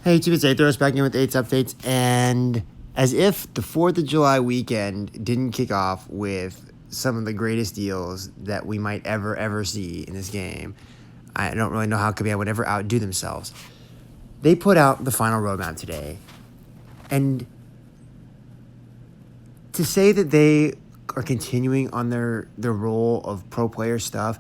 Hey, Tuesday, throw us back in with 8 updates, and as if the 4th of July weekend didn't kick off with some of the greatest deals that we might ever see in this game, I don't really know how Kabam would ever outdo themselves. They put out the final roadmap today, and to say that they are continuing on their role of pro player stuff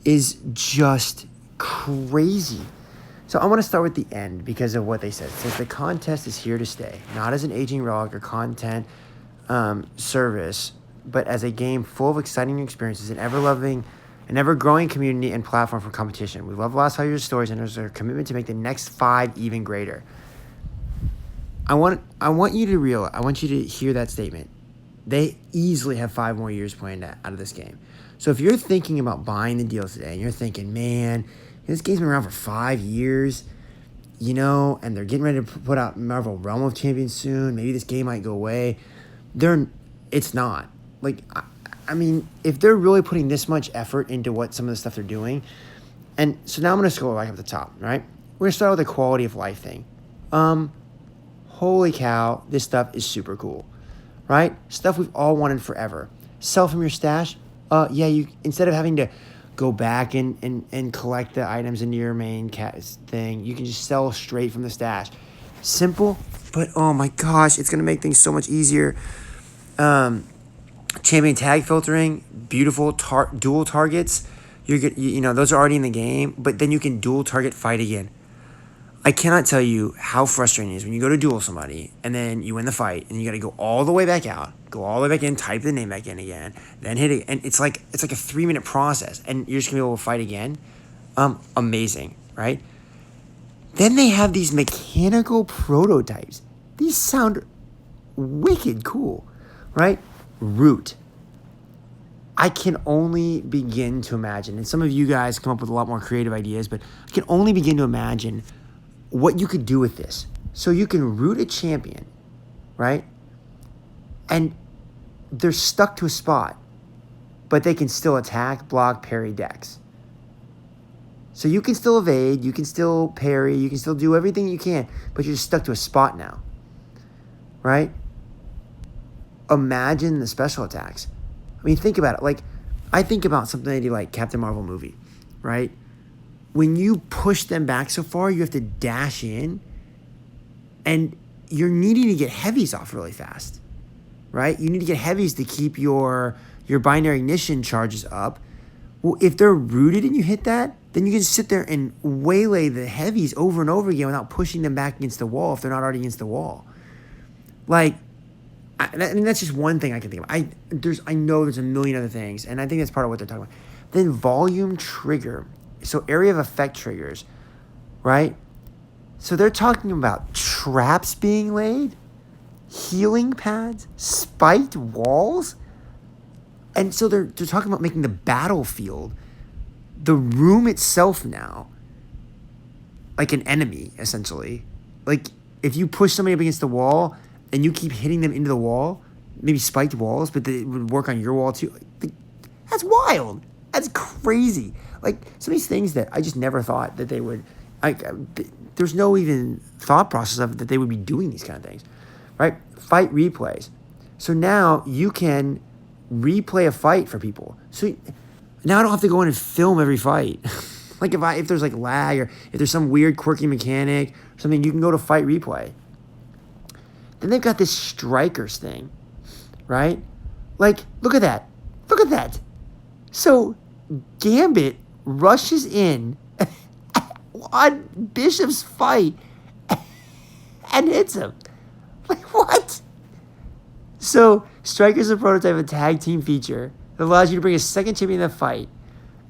is just crazy. So I want to start with the end because of what they said. It says the contest is here to stay, not as an aging relic or content service, but as a game full of exciting experiences and ever-growing community and platform for competition. We love the last 5 years of stories, and there's a commitment to make the next 5 even greater. I want you to hear that statement. They easily have 5 more years planned out of this game. So if you're thinking about buying the deal today, and you're thinking, man, this game's been around for 5 years, and they're getting ready to put out Marvel Realm of Champions soon. Maybe this game might go away. It's not. I mean, if they're really putting this much effort into what some of the stuff they're doing, and so now I'm going to scroll back up the top, right? We're going to start with the quality of life thing. Holy cow, this stuff is super cool, right? Stuff we've all wanted forever. Sell from your stash. You instead of having to go back and collect the items into your main thing, you can just sell straight from the stash. Simple, but oh my gosh, it's going to make things so much easier. Champion tag filtering, beautiful dual targets. Those are already in the game, but then you can dual target fight again. I cannot tell you how frustrating it is when you go to duel somebody and then you win the fight and you got to go all the way back out, go all the way back in, type the name back in again, then hit it, and it's like a 3-minute process, and you're just gonna be able to fight again. Amazing, right? Then they have these mechanical prototypes. These sound wicked cool, right? Root. I can only begin to imagine, and some of you guys come up with a lot more creative ideas, but I can only begin to imagine what you could do with this. So you can root a champion, right? And they're stuck to a spot, but they can still attack, block, parry, dex. So you can still evade, you can still parry, you can still do everything you can, but you're just stuck to a spot now, right? Imagine the special attacks. I mean, think about it. I think about something they do like Captain Marvel movie, right? When you push them back so far, you have to dash in, and you're needing to get heavies off really fast, right? You need to get heavies to keep your binary ignition charges up. Well, if they're rooted and you hit that, then you can just sit there and waylay the heavies over and over again without pushing them back against the wall if they're not already against the wall. I mean, that's just one thing I can think of. I know there's a million other things, and I think that's part of what they're talking about. Then volume trigger. So area of effect triggers, right? So they're talking about traps being laid, healing pads, spiked walls. And so they're talking about making the battlefield, the room itself now, like an enemy, essentially. If you push somebody up against the wall and you keep hitting them into the wall, maybe spiked walls, but it would work on your wall too. That's wild. That's crazy. Some of these things that I just never thought that they would. There's no even thought process of it that they would be doing these kind of things, right? Fight replays. So now you can replay a fight for people. So now I don't have to go in and film every fight. If there's lag, or if there's some weird quirky mechanic or something, you can go to fight replay. Then they've got this strikers thing, right? Look at that. Look at that. So Gambit rushes in on Bishop's fight and hits him. What? So Strikers is a prototype of a tag team feature that allows you to bring a second champion in the fight.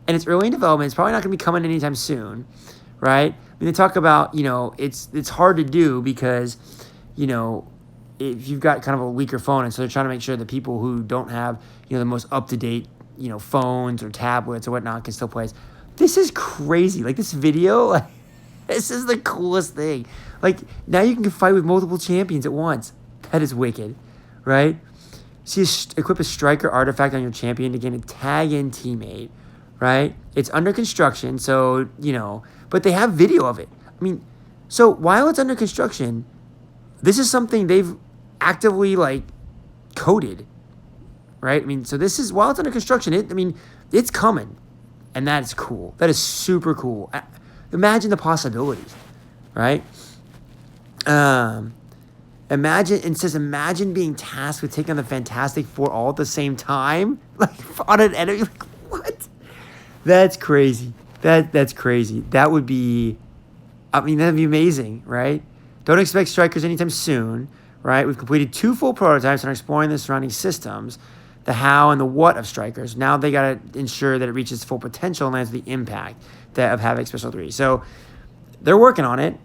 And it's early in development. It's probably not going to be coming anytime soon, right? I mean, they talk about, it's hard to do because, if you've got kind of a weaker phone, and so they're trying to make sure that people who don't have, the most up-to-date, phones or tablets or whatnot can still play it. This is crazy. This video, this is the coolest thing. Now you can fight with multiple champions at once. That is wicked, right? So you equip a striker artifact on your champion to gain a tag-in teammate, right? It's under construction, so, but they have video of it. I mean, So while it's under construction, this is something they've actively like coded, right? I mean, so this is while it's under construction. It's coming, and that is cool. That is super cool. Imagine the possibilities, right? Imagine being tasked with taking on the Fantastic Four all at the same time, like on an enemy. Like, what? That's crazy. That's crazy. That would be, that'd be amazing, right? Don't expect strikers anytime soon, right? We've completed 2 full prototypes and are exploring the surrounding systems, the how and the what of strikers. Now they got to ensure that it reaches full potential and lands the impact of having Special 3. So they're working on it,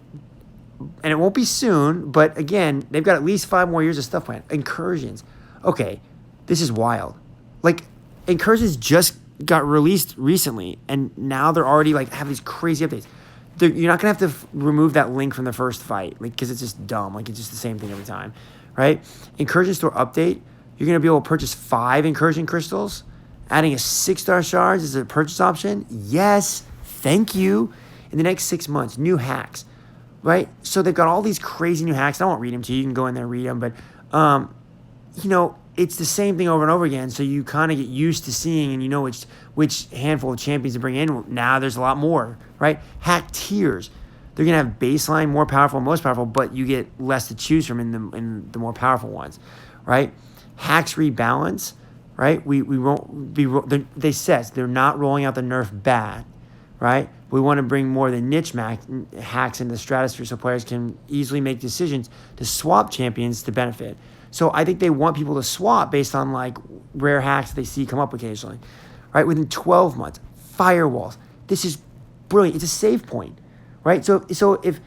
and it won't be soon, but again, they've got at least 5 more years of stuff planned. Incursions. Okay, this is wild. Like, Incursions just got released recently, and now they're already like have these crazy updates. You're not gonna have to remove that link from the first fight, like, because it's just dumb. Like, it's just the same thing every time, right? Incursion store update. You're gonna be able to purchase 5 incursion crystals. Adding a 6-star shards is a purchase option. Yes, thank you. In the next 6 months, new hacks, right? So they've got all these crazy new hacks. I won't read them to you. You can go in there and read them, but it's the same thing over and over again. So you kind of get used to seeing, and you know which handful of champions to bring in. Now there's a lot more, right? Hack tiers. They're gonna have baseline, more powerful, most powerful, but you get less to choose from in the more powerful ones, right? Hacks rebalance, right? We won't be. They says they're not rolling out the nerf bat, right? We want to bring more of the niche hacks into the stratosphere so players can easily make decisions to swap champions to benefit. So I think they want people to swap based on like rare hacks that they see come up occasionally, right? Within 12 months, firewalls. This is brilliant. It's a save point, right? So if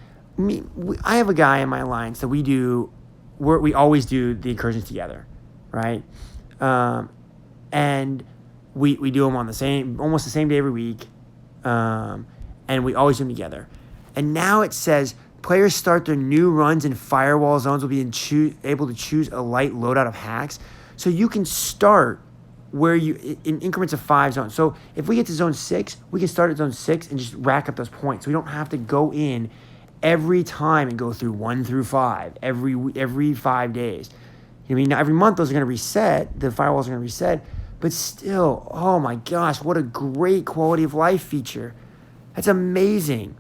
I have a guy in my alliance that we always do the incursions together, right? And we do them on almost the same day every week, and we always do them together. And now it says players start their new runs in firewall zones will be able to choose a light loadout of hacks. So you can start in increments of 5 zones. So if we get to zone 6, we can start at zone 6 and just rack up those points. So we don't have to go in every time and go through 1 through 5 every 5 days. Now every month those are going to reset. The firewalls are going to reset. But still, oh my gosh, what a great quality of life feature. That's amazing.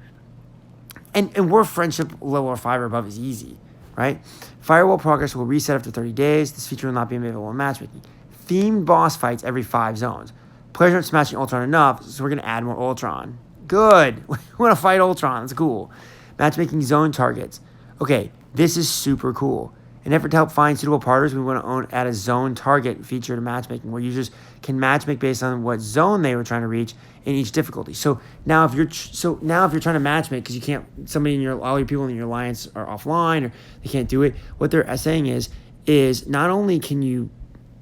And we're friendship level 5 or above is easy, right? Firewall progress will reset after 30 days. This feature will not be available in matchmaking. Themed boss fights every 5 zones. Players aren't smashing Ultron enough, so we're going to add more Ultron. Good. We want to fight Ultron. That's cool. Matchmaking zone targets. Okay, this is super cool. In an effort to help find suitable partners, we want to add a zone target feature to matchmaking, where users can matchmake based on what zone they were trying to reach in each difficulty. So now, if you're trying to matchmake because you can't, all your people in your alliance are offline or they can't do it. What they're saying is not only can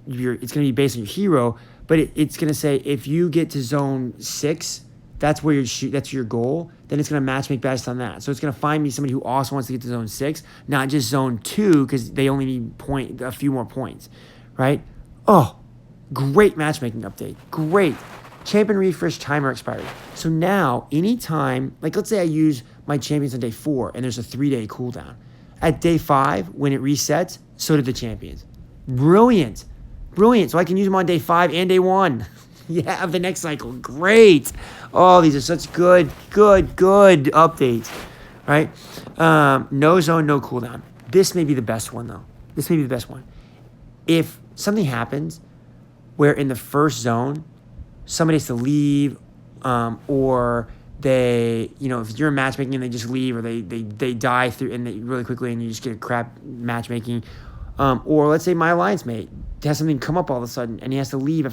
it's going to be based on your hero, but it's going to say if you get to zone 6, that's where that's your goal, then it's going to matchmake based on that. So it's going to find me somebody who also wants to get to zone 6, not just zone 2 because they only need a few more points, right? Oh, great matchmaking update. Great. Champion refresh timer expired. So now, anytime, like let's say I use my champions on day 4 and there's a 3-day cooldown. At day 5, when it resets, so did the champions. Brilliant. So I can use them on day 5 and day 1. Yeah, of the next cycle. Great. Oh, these are such good updates, right? No zone, no cooldown. This may be the best one, though. If something happens where in the first zone, somebody has to leave, or they, if you're in matchmaking and they just leave, or they die through really quickly and you just get a crap matchmaking, or let's say my alliance mate has something come up all of a sudden and he has to leave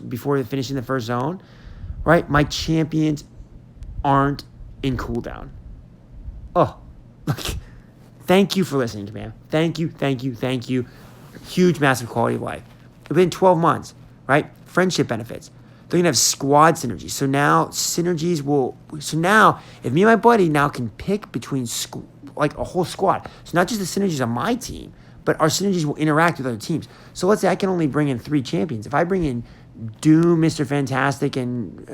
before finishing the first zone, right? My champions aren't in cooldown. Oh, thank you for listening, Command. Thank you. Huge, massive quality of life. Within 12 months, right? Friendship benefits. They're going to have squad synergies. So now if me and my buddy now can pick between like a whole squad. So not just the synergies on my team, but our synergies will interact with other teams. So let's say I can only bring in 3 champions. If I bring in Doom, Mr. Fantastic, and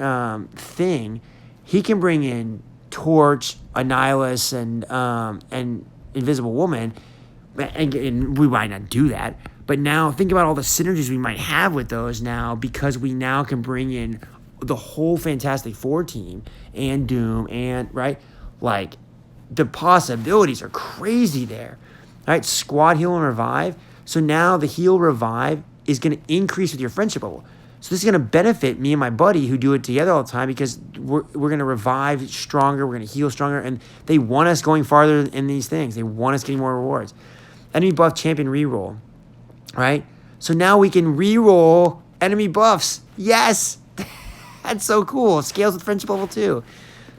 Thing, he can bring in Torch, Annihilus, and Invisible Woman, and we might not do that. But now think about all the synergies we might have with those now, because we now can bring in the whole Fantastic Four team and Doom and, right? Like, the possibilities are crazy there, right? Squad, heal, and revive. So now the heal, revive is going to increase with your friendship level. So this is going to benefit me and my buddy who do it together all the time, because we're going to revive stronger, we're going to heal stronger, and they want us going farther in these things. They want us getting more rewards. Enemy buff champion reroll, right? So now we can reroll enemy buffs. Yes! That's so cool. Scales with friendship level too,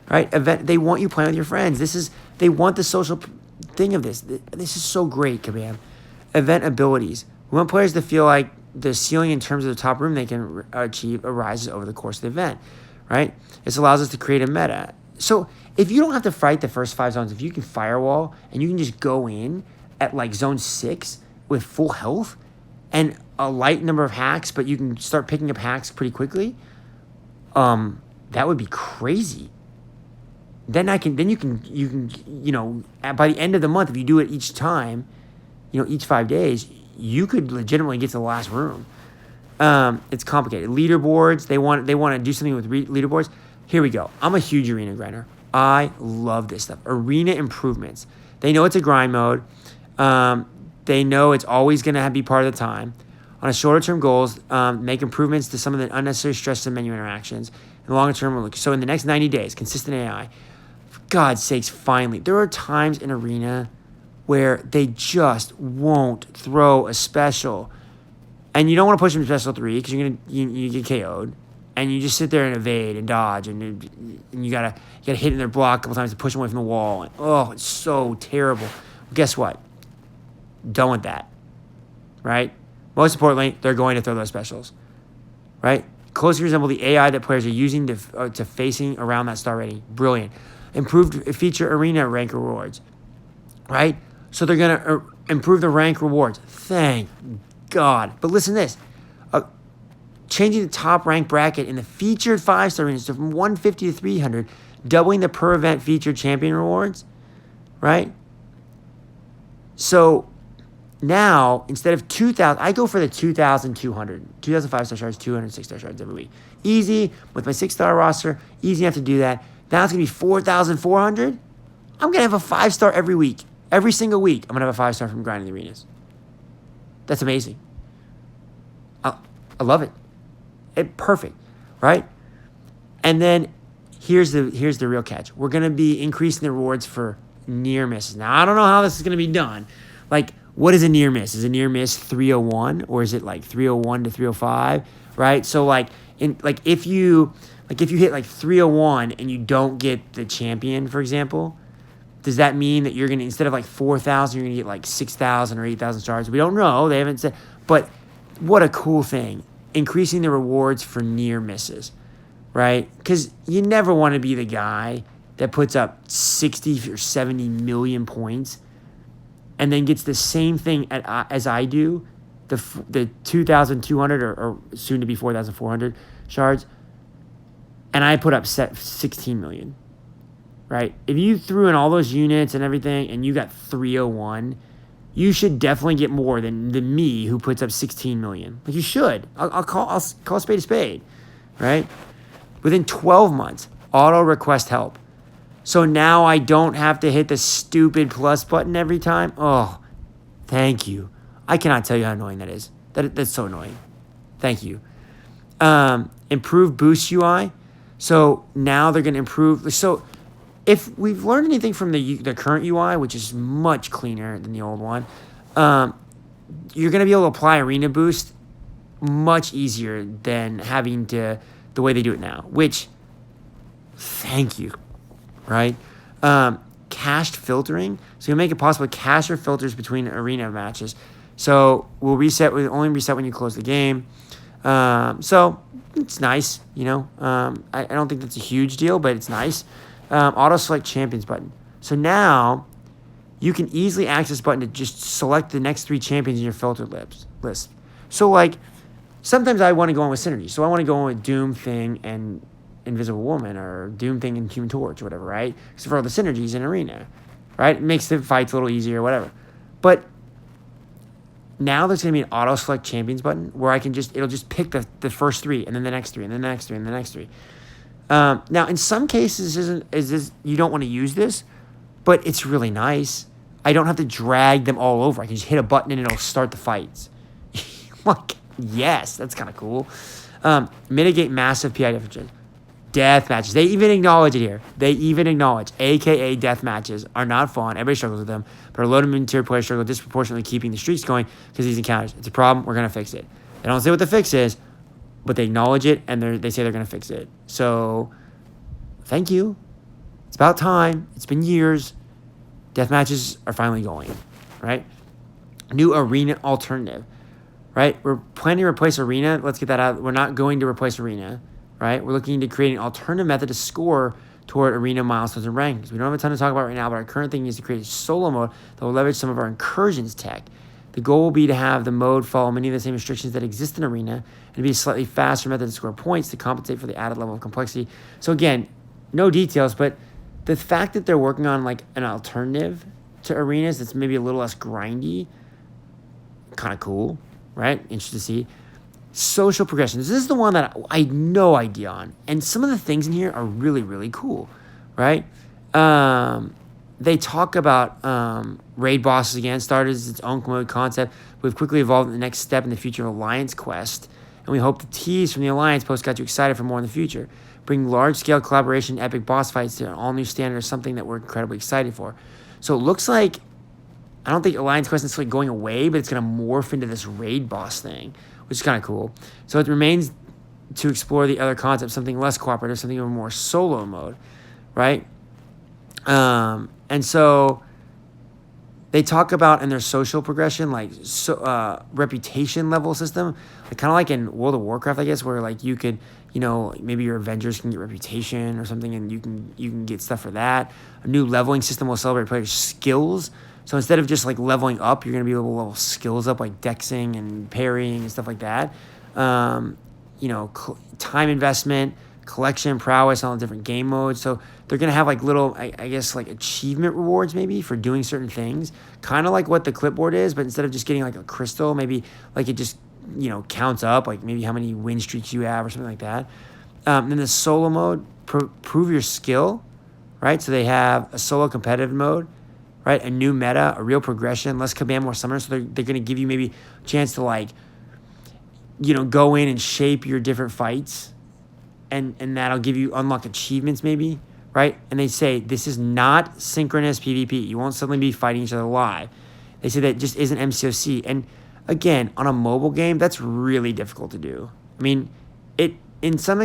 right? Event. They want you playing with your friends. They want the social thing of this. This is so great, Kabam. Event abilities. We want players to feel like the ceiling in terms of the top room they can achieve arises over the course of the event, right? This allows us to create a meta. So if you don't have to fight the first 5 zones, if you can firewall and you can just go in at like zone 6 with full health and a light number of hacks, but you can start picking up hacks pretty quickly, that would be crazy. Then you can, by the end of the month, if you do it each time, each 5 days, you could legitimately get to the last room. It's complicated. Leaderboards, they want to do something with leaderboards. Here we go. I'm a huge arena grinder. I love this stuff. Arena improvements. They know it's a grind mode. They know it's always going to be part of the time. On a shorter-term goals, make improvements to some of the unnecessary stress and menu interactions. In the longer term, so in the next 90 days, consistent AI. For God's sakes, finally. There are times in Arena where they just won't throw a special. And you don't want to push them to special 3 because you get KO'd. And you just sit there and evade and dodge. And you gotta hit in their block a couple times to push them away from the wall. And, oh, it's so terrible. Well, guess what? Done with that. Right? Most importantly, they're going to throw those specials, right? Closely resemble the AI that players are using to facing around that star rating. Brilliant. Improved feature arena rank rewards, right? So they're going to improve the rank rewards. Thank God. But listen to this. Changing the top rank bracket in the featured 5-star arenas from 150 to 300, doubling the per event featured champion rewards, right? So now, instead of 2,000, I go for the 2,200. 2,005 star shards, 206 star shards every week. Easy, with my 6-star roster, easy enough to do that. Now it's going to be 4,400. I'm going to have a 5-star every week. Every single week, I'm going to have a 5-star from grinding the arenas. That's amazing. I love it. Perfect, right? And then here's the real catch. We're going to be increasing the rewards for near misses. Now, I don't know how this is going to be done. Like, what is a near miss? Is a near miss 301 or is it like 301 to 305, right? So if you hit like 301 and you don't get the champion, for example, does that mean that you're going to, instead of like 4,000, you're going to get like 6,000 or 8,000 stars? We don't know. They haven't said. But what a cool thing. Increasing the rewards for near misses, right? Because you never want to be the guy that puts up 60 or 70 million points and then gets the same thing as I do, the 2,200 or soon to be 4,400 shards, and I put up 16 million, right? If you threw in all those units and everything and you got 301, you should definitely get more than me who puts up 16 million. Like, you should. I'll call a spade, right? Within 12 months, auto request help. So now I don't have to hit the stupid plus button every time. Oh, thank you. I cannot tell you how annoying that is. That's so annoying. Thank you. Improve boost UI. So now they're going to improve. So if we've learned anything from the current UI, which is much cleaner than the old one, you're going to be able to apply arena boost much easier than having to the way they do it now, which, thank you. Right? Cached filtering. So you make it possible to cache your filters between arena matches. So we'll only reset when you close the game. So it's nice, I don't think that's a huge deal, but it's nice. Auto select champions button. So now you can easily access this button to just select the next 3 champions in your filtered list. So sometimes I want to go on with Synergy. So I want to go on with Doom, Thing, and Invisible Woman or Doom Thing and Human Torch or whatever, right? Because for all the synergies in Arena, right? It makes the fights a little easier or whatever. But now there's going to be an auto select champions button where it'll just pick the first 3 and then the next 3 and then the next 3 and the next 3. Now, in some cases, you don't want to use this, but it's really nice. I don't have to drag them all over. I can just hit a button and it'll start the fights. Like, yes, that's kind of cool. Mitigate massive PI differences. Death matches. They even acknowledge it here. They even acknowledge, a.k.a. death matches, are not fun. Everybody struggles with them. But our low to mid-tier players struggle disproportionately keeping the streaks going because these encounters. It's a problem. We're going to fix it. They don't say what the fix is, but they acknowledge it, and they say they're going to fix it. So, thank you. It's about time. It's been years. Death matches are finally going, right? New arena alternative, right? We're planning to replace arena. Let's get that out. We're not going to replace arena, right? We're looking to create an alternative method to score toward arena milestones and rankings. We don't have a ton to talk about right now, but our current thinking is to create a solo mode that will leverage some of our Incursions tech. The goal will be to have the mode follow many of the same restrictions that exist in Arena and be a slightly faster method to score points to compensate for the added level of complexity. So again, no details, but the fact that they're working on like an alternative to Arenas that's maybe a little less grindy, kind of cool, right? Interesting to see. Social progressions. This is the one that I had no idea on. And some of the things in here are really, really cool, right? They talk about raid bosses again, started as its own mode concept. We've quickly evolved in the next step in the future of Alliance Quest. And we hope the tease from the Alliance post got you excited for more in the future. Bring large-scale collaboration, epic boss fights to an all-new standard is something that we're incredibly excited for. So it looks like, I don't think Alliance Quest is necessarily going away, but it's going to morph into this raid boss thing, which is kind of cool. So it remains to explore the other concepts, something less cooperative, something even more solo mode, right? And so they talk about in their social progression, like reputation level system, like kind of like in World of Warcraft, I guess, where like you could, you know, maybe your Avengers can get reputation or something, and you can get stuff for that. A new leveling system will celebrate players' skills. So instead of just like leveling up, you're gonna be able to level skills up, like dexing and parrying and stuff like that. You know, time investment, collection, prowess, all the different game modes. So they're going to have like little, I guess, like achievement rewards maybe for doing certain things. Kind of like what the clipboard is, but instead of just getting like a crystal, maybe like it just, you know, counts up, like maybe how many win streaks you have or something like that. Then the solo mode, prove your skill, right? So they have a solo competitive mode, right? A new meta, a real progression, less command, more summoners. So they're going to give you maybe a chance to like, you know, go in and shape your different fights. And that'll give you unlock achievements maybe, right? And they say this is not synchronous PvP. You won't suddenly be fighting each other live. They say that just isn't MCOC. And again, on a mobile game, that's really difficult to do. I mean, it in some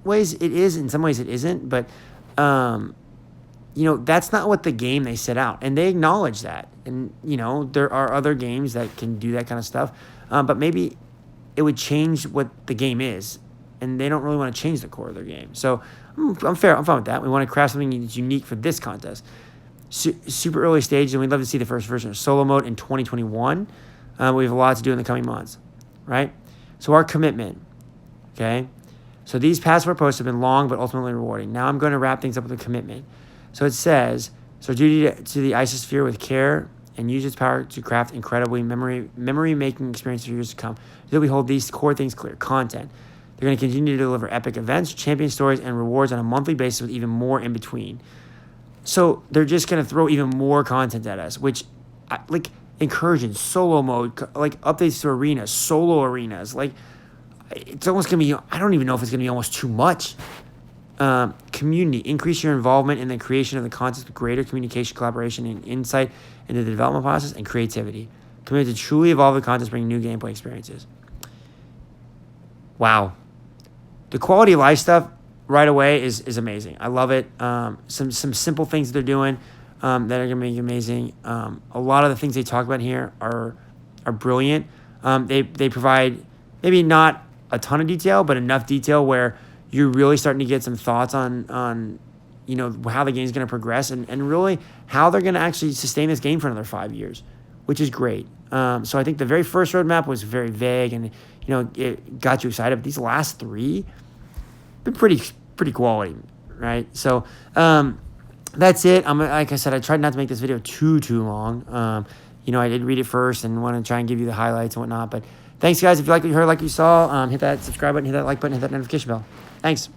ways it is, in some ways it isn't. But you know, that's not what the game they set out, and they acknowledge that. And you know, there are other games that can do that kind of stuff, but maybe it would change what the game is. And they don't really want to change the core of their game. So I'm fine with that. We want to craft something that's unique for this contest. Super early stage, and we'd love to see the first version of solo mode in 2021. We have a lot to do in the coming months, right? So our commitment, okay? So these past 4 posts have been long but ultimately rewarding. Now I'm going to wrap things up with a commitment. So it says, so duty to the isosphere with care and use its power to craft incredibly memory-making experiences for years to come. Until we hold these core things clear. Content. They're going to continue to deliver epic events, champion stories, and rewards on a monthly basis with even more in between. So they're just going to throw even more content at us, which, like, Incursions, solo mode, like, updates to arenas, solo arenas. Like, it's almost going to be, I don't even know if it's going to be almost too much. Community, increase your involvement in the creation of the content with greater communication, collaboration, and insight into the development process and creativity. Committed to truly evolve the content, bringing new gameplay experiences. Wow. The quality of life stuff right away is amazing. I love it. Some simple things that they're doing that are going to make it amazing. A lot of the things they talk about here are brilliant. They provide maybe not a ton of detail, but enough detail where you're really starting to get some thoughts on you know, how the game's going to progress and really how they're going to actually sustain this game for another 5 years, which is great. So I think the very first roadmap was very vague and, you know, it got you excited. But these last 3 been pretty pretty quality, right? So that's it. Like I said, I tried not to make this video too long. I did read it first and want to try and give you the highlights and whatnot. But thanks, guys. If you like what you heard, like you saw, hit that subscribe button, hit that like button, hit that notification bell. Thanks.